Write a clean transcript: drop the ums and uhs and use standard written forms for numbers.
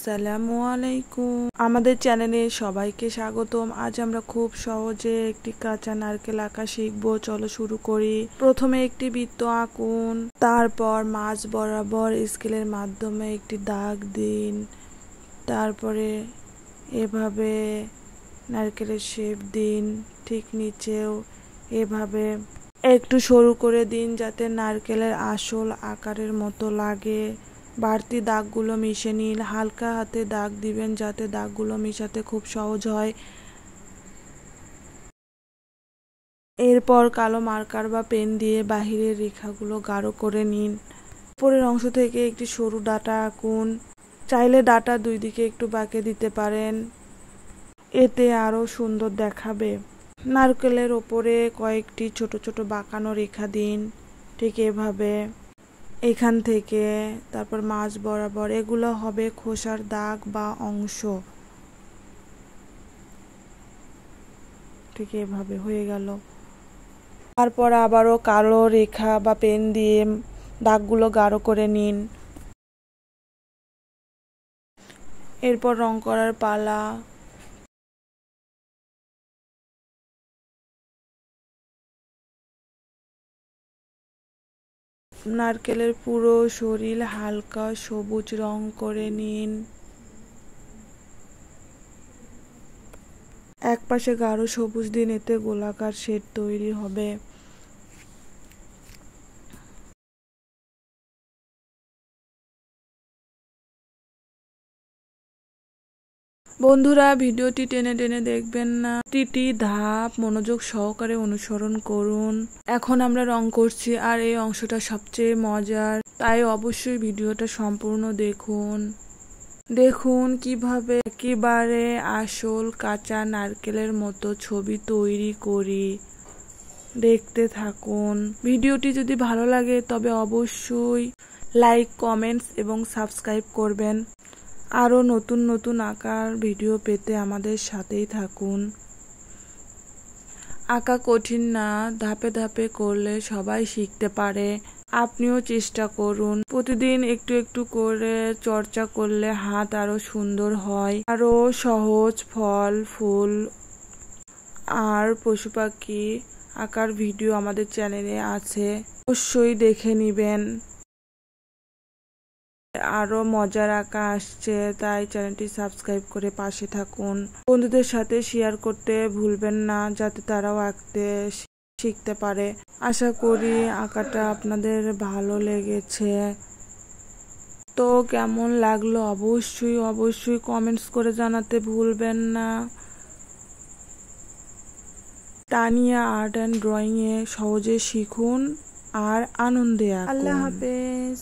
আসসালামু আলাইকুম। আমাদের চ্যানেলে সবাইকে স্বাগতম। আজ আমরা খুব সহজে একটি কাঁচা নারকেল আঁকা শিখবো। চলো শুরু করি। প্রথমে একটি বৃত্ত আঁকুন, তারপর মাঝ বরাবর স্কেলের মাধ্যমে একটি দাগ দিন, তারপরে এভাবে নারকেলের শেপ দিন। ঠিক নিচেও এভাবে একটু সরু করে দিন যাতে নারকেলের আসল আকারের মতো লাগে। বাড়তি দাগগুলো মিশে নিন, হালকা হাতে দাগ দিবেন যাতে দাগগুলো মিশাতে খুব সহজ হয়। এরপর কালো মার্কার বা পেন দিয়ে বাহিরের রেখাগুলো গাঢ় করে নিন। উপরের অংশ থেকে একটি সরু ডাঁটা আঁকুন। চাইলে ডাঁটা দুই দিকে একটু বাঁকে দিতে পারেন, এতে আরও সুন্দর দেখাবে। নারকেলের ওপরে কয়েকটি ছোট ছোট বাঁকানো রেখা দিন, ঠিক এভাবে। এখান থেকে তারপর মাঝ বরাবর, এগুলো হবে খোসার দাগ বা অংশ। ঠিক এভাবে হয়ে গেল। তারপর আবারও কালো রেখা বা পেন দিয়ে দাগগুলো গাঢ় করে নিন। এরপর রং করার পালা। নারকেলের পুরো শরীর হালকা সবুজ রং করে নিন। এক পাশে গাঢ় সবুজ দিন, এতে গোলাকার শেড তৈরি হবে। বন্ধুরা, ভিডিওটি টেনে টেনে দেখবেন না, প্রতিটি ধাপ মনোযোগ সহকারে অনুসরণ করুন। এখন আমরা রং করছি আর এই অংশটা সবচেয়ে মজার, তাই অবশ্যই ভিডিওটা সম্পূর্ণ দেখুন। দেখুন কিভাবে একেবারে আসল কাঁচা নারকেলের মতো ছবি তৈরি করি। দেখতে থাকুন। ভিডিওটি যদি ভালো লাগে তবে অবশ্যই লাইক, কমেন্টস এবং সাবস্ক্রাইব করবেন। আরও নতুন নতুন আঁকার ভিডিও পেতে আমাদের সাথেই থাকুন। আঁকা কঠিন না, ধাপে ধাপে করলে সবাই শিখতে পারে। আপনিও চেষ্টা করুন। প্রতিদিন একটু একটু করে চর্চা করলে হাত আরো সুন্দর হয়। আরো সহজ ফল, ফুল আর পশু পাখি আঁকার ভিডিও আমাদের চ্যানেলে আছে, অবশ্যই দেখে নিবেন। আরো মজার আঁকা আসছে, তাই চ্যানেলটি সাবস্ক্রাইব করে পাশে থাকুন। বন্ধুদের সাথে শেয়ার করতে ভুলবেন না যাতে তারাও আঁকতে শিখতে পারে। আশা করি আঁকাটা আপনাদের ভালো লেগেছে। তো কেমন লাগলো অবশ্যই কমেন্টস করে জানাতে ভুলবেন না। তানিয়া আর্ট অ্যান্ড ড্রয়িং এ সহজে শিখুন আর আনন্দে আঁকুন। আল্লাহ হাফেজ।